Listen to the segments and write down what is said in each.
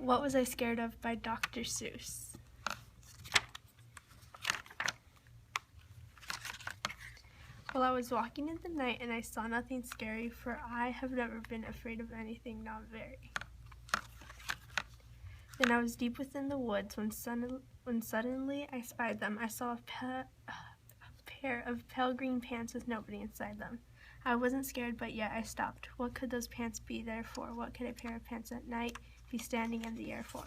What Was I Scared Of by Dr. Seuss. Well, I was walking in the night and I saw nothing scary, for I have never been afraid of anything, not very. Then I was deep within the woods when suddenly I spied them. I saw a pair of pale green pants with nobody inside them. I wasn't scared, but yet I stopped. What could those pants be there for? What could a pair of pants at night be standing in the air for?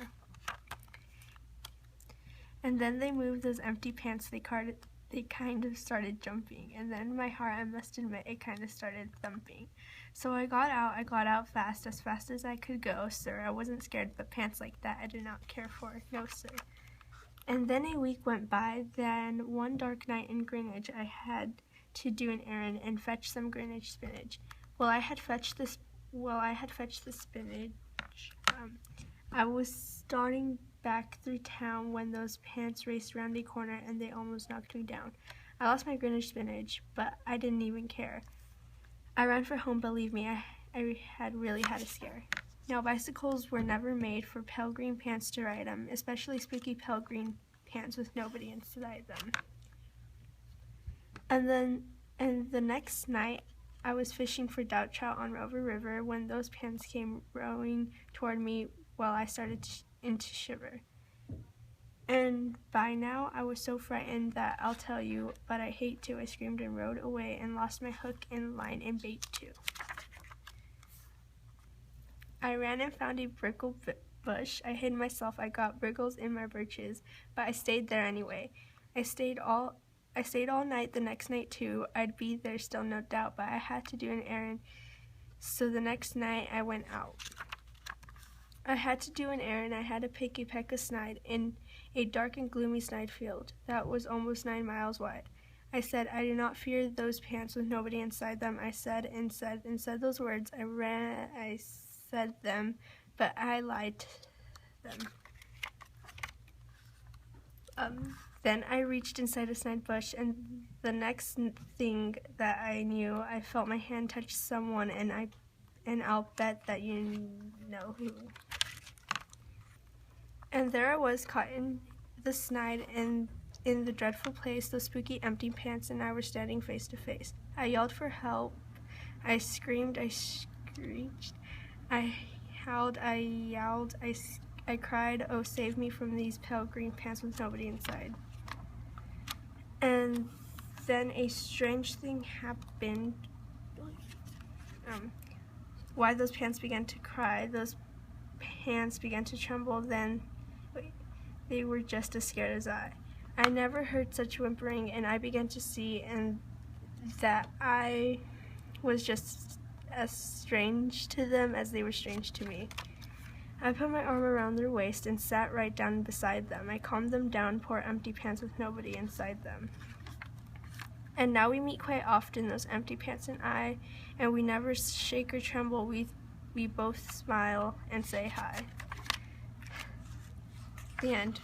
And then they moved those empty pants. They kind of started jumping, and then my heart, I must admit, it kind of started thumping. So I got out fast as I could go, sir. I wasn't scared, but pants like that I did not care for, no sir. And then a week went by. Then one dark night in Greenwich, I had to do an errand and fetch some Greenwich spinach. Well, I had fetched the spinach. I was starting back through town when those pants raced round a corner and they almost knocked me down. I lost my Greenwich spinach, but I didn't even care. I ran for home. Believe me, I had really had a scare. Now, bicycles were never made for pale green pants to ride them, especially spooky pale green pants with nobody inside them. And the next night, I was fishing for doubt trout on Rover River when those pants came rowing toward me. Well, I started to shiver. And by now, I was so frightened that I'll tell you, but I hate to. I screamed and rode away and lost my hook and line and bait too. I ran and found a brittle bush. I hid myself. I got briggles in my birches, but I stayed there anyway. I stayed all night the next night too. I'd be there still, no doubt, but I had to do an errand. So the next night I went out. I had to do an errand. I had to pick a peck of snide in a dark and gloomy snide field that was almost 9 miles wide. I said, I do not fear those pants with nobody inside them. I said those words. I said them, but I lied to them. Then I reached inside a snide bush, and the next thing that I knew, I felt my hand touch someone, and I'll bet that you know who. And there I was, caught in the snide, and in the dreadful place, those spooky empty pants and I were standing face to face. I yelled for help. I screamed. I screeched. I howled. I yowled. I cried, oh, save me from these pale green pants with nobody inside. And then a strange thing happened. Why those pants began to cry, those pants began to tremble, then they were just as scared as I. I never heard such whimpering, and I began to see and that I was just as strange to them as they were strange to me. I put my arm around their waist and sat right down beside them. I calmed them down, poor empty pants with nobody inside them. And now we meet quite often, those empty pants and I, and we never shake or tremble. We both smile and say hi. The end.